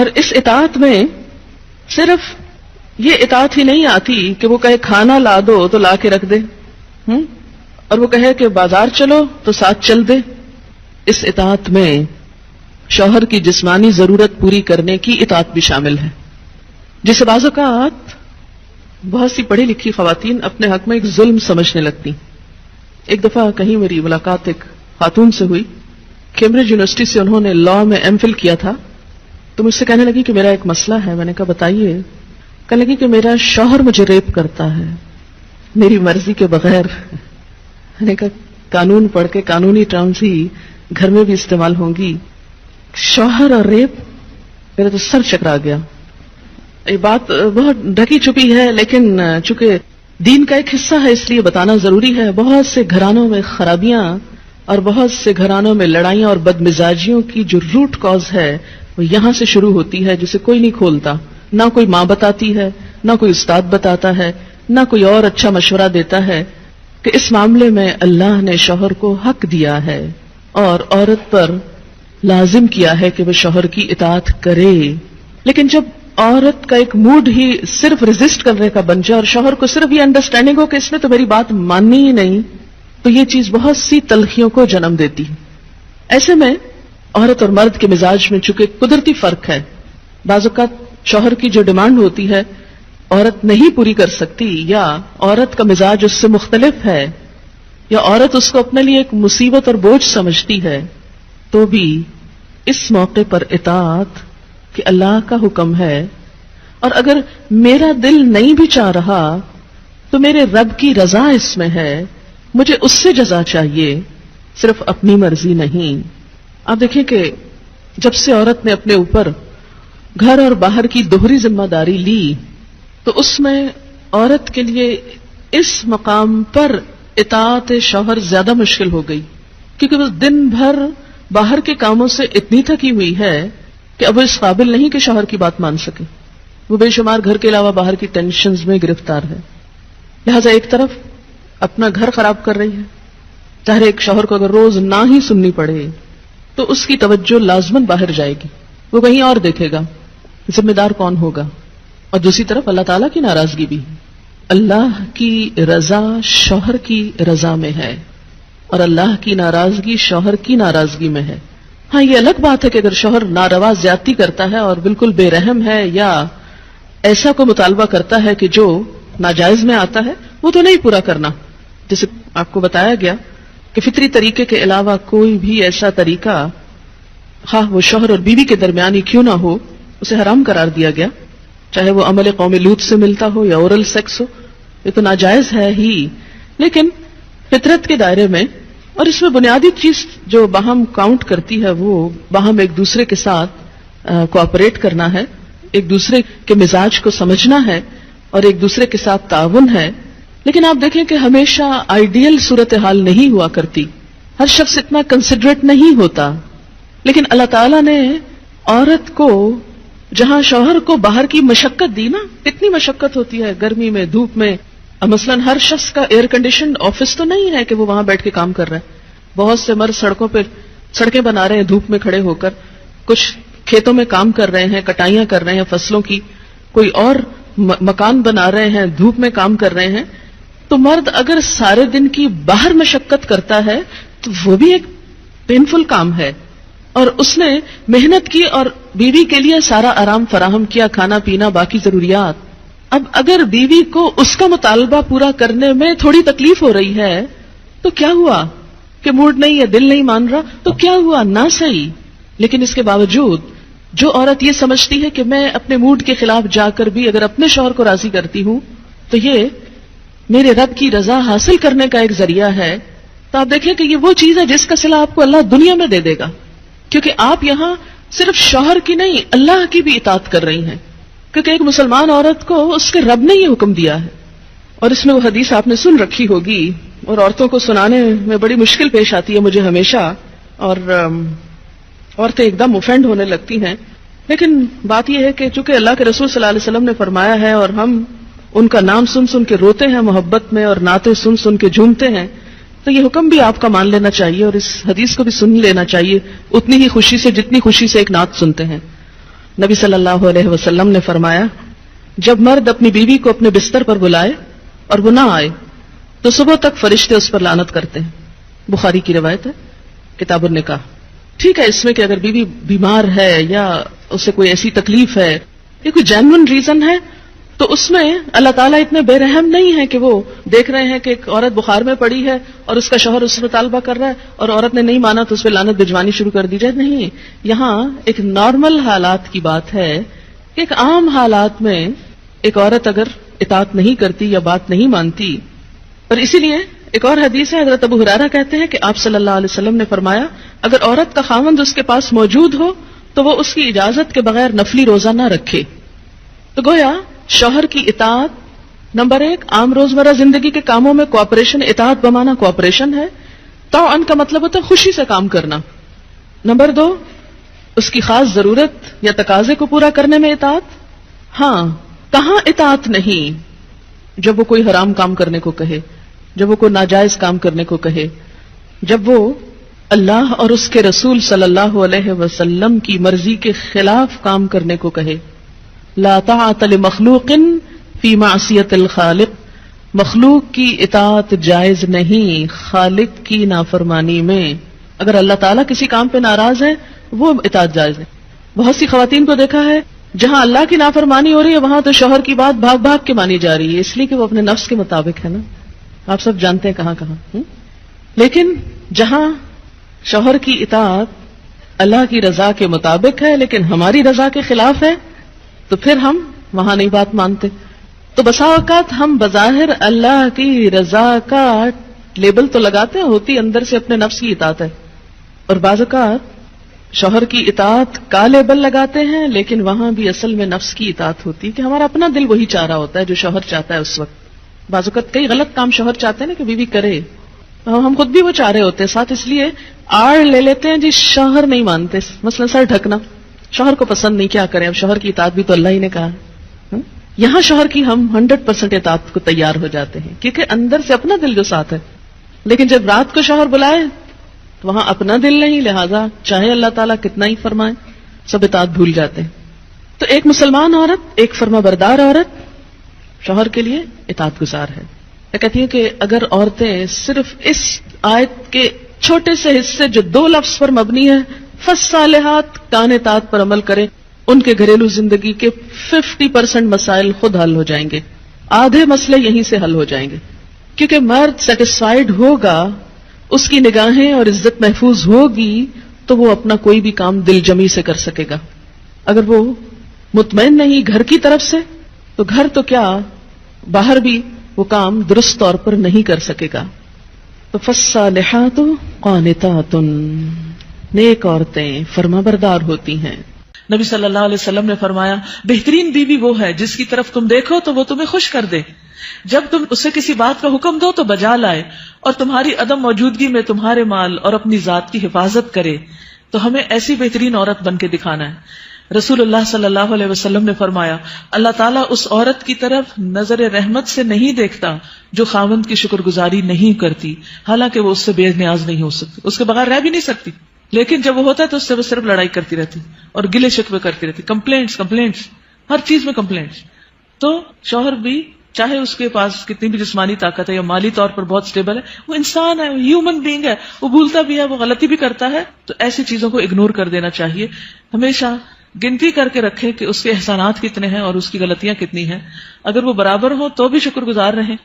اور اس اطاعت میں صرف یہ اطاعت ہی نہیں آتی کہ وہ کہے کھانا لا دو تو لا کے رکھ دے، اور وہ کہے کہ بازار چلو تو ساتھ چل دے. اس اطاعت میں شوہر کی جسمانی ضرورت پوری کرنے کی اطاعت بھی شامل ہے، جسے بعض اوقات بہت سی پڑھی لکھی خواتین اپنے حق میں ایک ظلم سمجھنے لگتی. ایک دفعہ کہیں میری ملاقات ایک خاتون سے ہوئی، کیمبرج یونیورسٹی سے انہوں نے لاء میں ایم فل کیا تھا. تو مجھ سے کہنے لگی کہ میرا ایک مسئلہ ہے. میں نے کہا بتائیے. کہنے لگی کہ میرا شوہر مجھے ریپ کرتا ہے میری مرضی کے بغیر. میں نے کہا قانون پڑھ کے قانونی ٹرمز ہی گھر میں بھی استعمال ہوں گی. شوہر اور ریپ، میرا تو سر چکرا گیا. یہ بات بہت ڈھکی چھپی ہے لیکن چونکہ دین کا ایک حصہ ہے اس لیے بتانا ضروری ہے. بہت سے گھرانوں میں خرابیاں اور بہت سے گھرانوں میں لڑائیاں اور بدمزاجیوں کی جو روٹ کاز ہے وہ یہاں سے شروع ہوتی ہے، جسے کوئی نہیں کھولتا. نہ کوئی ماں بتاتی ہے، نہ کوئی استاد بتاتا ہے، نہ کوئی اور اچھا مشورہ دیتا ہے کہ اس معاملے میں اللہ نے شوہر کو حق دیا ہے اور عورت پر لازم کیا ہے کہ وہ شوہر کی اطاعت کرے. لیکن جب عورت کا ایک موڈ ہی صرف ریزسٹ کرنے کا بن جائے اور شوہر کو صرف یہ انڈرسٹینڈنگ ہو کہ اس نے تو میری بات ماننی ہی نہیں، تو یہ چیز بہت سی تلخیوں کو جنم دیتی. ایسے میں عورت اور مرد کے مزاج میں چونکہ قدرتی فرق ہے، بعض اوقات شوہر کی جو ڈیمانڈ ہوتی ہے عورت نہیں پوری کر سکتی، یا عورت کا مزاج اس سے مختلف ہے، یا عورت اس کو اپنے لیے ایک مصیبت اور بوجھ سمجھتی ہے، تو بھی اس موقع پر اطاعت کہ اللہ کا حکم ہے، اور اگر میرا دل نہیں بھی چاہ رہا تو میرے رب کی رضا اس میں ہے، مجھے اس سے جزا چاہیے، صرف اپنی مرضی نہیں. آپ دیکھیں کہ جب سے عورت نے اپنے اوپر گھر اور باہر کی دوہری ذمہ داری لی تو اس میں عورت کے لیے اس مقام پر اطاعت شوہر زیادہ مشکل ہو گئی، کیونکہ وہ دن بھر باہر کے کاموں سے اتنی تھکی ہوئی ہے کہ اب وہ اس قابل نہیں کہ شوہر کی بات مان سکے. وہ بے شمار گھر کے علاوہ باہر کی ٹینشنز میں گرفتار ہے. لہذا ایک طرف اپنا گھر خراب کر رہی ہے، ظاہر ایک شوہر کو اگر روز نہ ہی سننی پڑے تو اس کی توجہ لازماً باہر جائے گی، وہ کہیں اور دیکھے گا، ذمہ دار کون ہوگا. اور دوسری طرف اللہ تعالیٰ کی ناراضگی بھی. اللہ کی رضا شوہر کی رضا میں ہے اور اللہ کی ناراضگی شوہر کی ناراضگی میں ہے. ہاں یہ الگ بات ہے کہ اگر شوہر ناروا زیادتی کرتا ہے اور بالکل بے رحم ہے یا ایسا کوئی مطالبہ کرتا ہے کہ جو ناجائز میں آتا ہے، وہ تو نہیں پورا کرنا. جیسے آپ کو بتایا گیا کہ فطری طریقے کے علاوہ کوئی بھی ایسا طریقہ خواہ وہ شوہر اور بیوی کے درمیان ہی کیوں نہ ہو اسے حرام قرار دیا گیا، چاہے وہ عمل قوم لوط سے ملتا ہو یا اورل سیکس ہو. یہ تو ناجائز ہے ہی، لیکن فطرت کے دائرے میں. اور اس میں بنیادی چیز جو باہم کاؤنٹ کرتی ہے وہ باہم ایک دوسرے کے ساتھ کوآپریٹ کرنا ہے، ایک دوسرے کے مزاج کو سمجھنا ہے اور ایک دوسرے کے ساتھ تعاون ہے. لیکن آپ دیکھیں کہ ہمیشہ آئیڈیل صورتحال نہیں ہوا کرتی، ہر شخص اتنا کنسیڈریٹ نہیں ہوتا. لیکن اللہ تعالیٰ نے عورت کو جہاں شوہر کو باہر کی مشقت دی نا، کتنی مشقت ہوتی ہے گرمی میں، دھوپ میں. مثلاً ہر شخص کا ایئر کنڈیشنڈ آفس تو نہیں ہے کہ وہ وہاں بیٹھ کے کام کر رہا ہے. بہت سے مرد سڑکوں پہ سڑکیں بنا رہے ہیں دھوپ میں کھڑے ہو کر، کچھ کھیتوں میں کام کر رہے ہیں، کٹائیاں کر رہے ہیں فصلوں کی، کوئی اور مکان بنا رہے ہیں، دھوپ میں کام کر رہے ہیں. تو مرد اگر سارے دن کی باہر مشقت کرتا ہے تو وہ بھی ایک پینفل کام ہے، اور اس نے محنت کی اور بیوی کے لیے سارا آرام فراہم کیا، کھانا پینا باقی ضروریات. اب اگر بیوی کو اس کا مطالبہ پورا کرنے میں تھوڑی تکلیف ہو رہی ہے تو کیا ہوا کہ موڈ نہیں ہے، دل نہیں مان رہا، تو کیا ہوا، نہ صحیح. لیکن اس کے باوجود جو عورت یہ سمجھتی ہے کہ میں اپنے موڈ کے خلاف جا کر بھی اگر اپنے شوہر کو راضی کرتی ہوں تو یہ میرے رب کی رضا حاصل کرنے کا ایک ذریعہ ہے، تو آپ دیکھیں کہ یہ وہ چیز ہے جس کا صلہ آپ کو اللہ دنیا میں دے دے گا، کیونکہ آپ یہاں صرف شوہر کی نہیں اللہ کی بھی اطاعت کر رہی ہیں، کیونکہ ایک مسلمان عورت کو اس کے رب نے یہ حکم دیا ہے. اور اس میں وہ حدیث آپ نے سن رکھی ہوگی اور عورتوں کو سنانے میں بڑی مشکل پیش آتی ہے مجھے ہمیشہ، اور عورتیں ایک دم اوفینڈ ہونے لگتی ہیں. لیکن بات یہ ہے کہ چونکہ اللہ کے رسول صلی اللہ علیہ وسلم نے فرمایا ہے اور ہم ان کا نام سن سن کے روتے ہیں محبت میں اور نعتیں سن سن کے جھومتے ہیں، تو یہ حکم بھی آپ کا مان لینا چاہیے اور اس حدیث کو بھی سن لینا چاہیے اتنی ہی خوشی سے جتنی خوشی سے ایک نعت سنتے ہیں. نبی صلی اللہ علیہ وسلم نے فرمایا جب مرد اپنی بیوی کو اپنے بستر پر بلائے اور وہ نہ آئے تو صبح تک فرشتے اس پر لعنت کرتے ہیں. بخاری کی روایت ہے کتاب النکاح. ٹھیک ہے اس میں کہ اگر بیوی بیمار ہے یا اسے کوئی ایسی تکلیف ہے یا کوئی جینوئن ریزن ہے تو اس میں اللہ تعالیٰ اتنے بے رحم نہیں ہے کہ وہ دیکھ رہے ہیں کہ ایک عورت بخار میں پڑی ہے اور اس کا شوہر اس سے مطالبہ کر رہا ہے اور عورت نے نہیں مانا تو اس پہ لعنت بھجوانی شروع کر دی جائے. نہیں, یہاں ایک نارمل حالات کی بات ہے کہ ایک عام حالات میں ایک عورت اگر اطاعت نہیں کرتی یا بات نہیں مانتی. اور اسی لیے ایک اور حدیث ہے, حضرت ابو ہریرہ کہتے ہیں کہ آپ صلی اللہ علیہ وسلم نے فرمایا اگر عورت کا خاوند اس کے پاس موجود ہو تو وہ اس کی اجازت کے بغیر نفلی روزہ نہ رکھے. تو گویا شوہر کی اطاعت نمبر 1 عام روزمرہ زندگی کے کاموں میں کوآپریشن, اطاعت بمانا کوآپریشن ہے. طوعاً کا مطلب ہوتا ہے خوشی سے کام کرنا. نمبر 2 اس کی خاص ضرورت یا تقاضے کو پورا کرنے میں اطاعت. ہاں, کہاں اطاعت نہیں؟ جب وہ کوئی حرام کام کرنے کو کہے, جب وہ کوئی ناجائز کام کرنے کو کہے, جب وہ اللہ اور اس کے رسول صلی اللہ علیہ وسلم کی مرضی کے خلاف کام کرنے کو کہے. لا طاعت لمخلوق فی معصیت الخالق, مخلوق کی اطاعت جائز نہیں خالق کی نافرمانی میں. اگر اللہ تعالیٰ کسی کام پہ ناراض ہے وہ اطاعت جائز ہے. بہت سی خواتین کو دیکھا ہے جہاں اللہ کی نافرمانی ہو رہی ہے وہاں تو شوہر کی بات بھاگ بھاگ کے مانی جا رہی ہے, اس لیے کہ وہ اپنے نفس کے مطابق ہے نا. آپ سب جانتے ہیں کہاں کہاں. لیکن جہاں شوہر کی اطاعت اللہ کی رضا کے مطابق ہے لیکن ہماری رضا کے خلاف ہے تو پھر ہم وہاں نہیں بات مانتے. تو بسا اوقات ہم بظاہر اللہ کی رضا کا لیبل تو لگاتے ہیں, ہوتی اندر سے اپنے نفس کی اطاعت ہے. اور بعض اوقات شوہر کی اطاعت کا لیبل لگاتے ہیں لیکن وہاں بھی اصل میں نفس کی اطاعت ہوتی ہے کہ ہمارا اپنا دل وہی چاہ رہا ہوتا ہے جو شوہر چاہتا ہے اس وقت. بعض اوقات کئی غلط کام شوہر چاہتے ہیں نا کہ بیوی کرے, ہم خود بھی وہ چاہ رہے ہوتے ہیں ساتھ, اس لیے آڑ لے لیتے ہیں جی شوہر نہیں مانتے. مثلا سر ڈھکنا شوہر کو پسند نہیں, کیا کریں, اب شوہر کی اطاعت بھی تو اللہ ہی نے کہا. یہاں شوہر کی ہم 100% اطاعت کو تیار ہو جاتے ہیں کیونکہ اندر سے اپنا دل جو ساتھ ہے. لیکن جب رات کو شوہر بلائے تو وہاں اپنا دل نہیں, لہذا چاہے اللہ تعالیٰ کتنا ہی فرمائے سب اطاعت بھول جاتے ہیں. تو ایک مسلمان عورت, ایک فرما بردار عورت شوہر کے لیے اطاعت گزار ہے. میں کہتی ہوں کہ اگر عورتیں صرف اس آیت کے چھوٹے سے حصے جو 2 لفظ پر مبنی ہے فالصالحات کان اطاعت پر عمل کریں, ان کے گھریلو زندگی کے 50% مسائل خود حل ہو جائیں گے. آدھے مسئلے یہیں سے حل ہو جائیں گے کیونکہ مرد سیٹسفائیڈ ہوگا, اس کی نگاہیں اور عزت محفوظ ہوگی تو وہ اپنا کوئی بھی کام دل جمی سے کر سکے گا. اگر وہ مطمئن نہیں گھر کی طرف سے تو گھر تو کیا باہر بھی وہ کام درست طور پر نہیں کر سکے گا. تو فالصالحات قانتات, نیک عورتیں فرما بردار ہوتی ہیں. نبی صلی اللہ علیہ وسلم نے فرمایا بہترین بیوی وہ ہے جس کی طرف تم دیکھو تو وہ تمہیں خوش کر دے, جب تم اسے کسی بات کا حکم دو تو بجا لائے, اور تمہاری عدم موجودگی میں تمہارے مال اور اپنی ذات کی حفاظت کرے. تو ہمیں ایسی بہترین عورت بن کے دکھانا ہے. رسول اللہ صلی اللہ علیہ وسلم نے فرمایا اللہ تعالیٰ اس عورت کی طرف نظر رحمت سے نہیں دیکھتا جو خاوند کی شکر گزاری نہیں کرتی, حالانکہ وہ اس سے بے نیاز نہیں ہو سکتی, اس کے بغیر رہ بھی نہیں سکتی, لیکن جب وہ ہوتا ہے تو اس سے وہ صرف لڑائی کرتی رہتی اور گلے شکوے کرتی رہتی, کمپلینٹس ہر چیز میں کمپلینٹس. تو شوہر بھی چاہے اس کے پاس کتنی بھی جسمانی طاقت ہے یا مالی طور پر بہت سٹیبل ہے, وہ انسان ہے, ہیومن بینگ ہے, وہ بھولتا بھی ہے, وہ غلطی بھی کرتا ہے. تو ایسی چیزوں کو اگنور کر دینا چاہیے. ہمیشہ گنتی کر کے رکھیں کہ اس کے احسانات کتنے ہیں اور اس کی غلطیاں کتنی ہیں. اگر وہ برابر ہو تو بھی شکر گزار رہیں.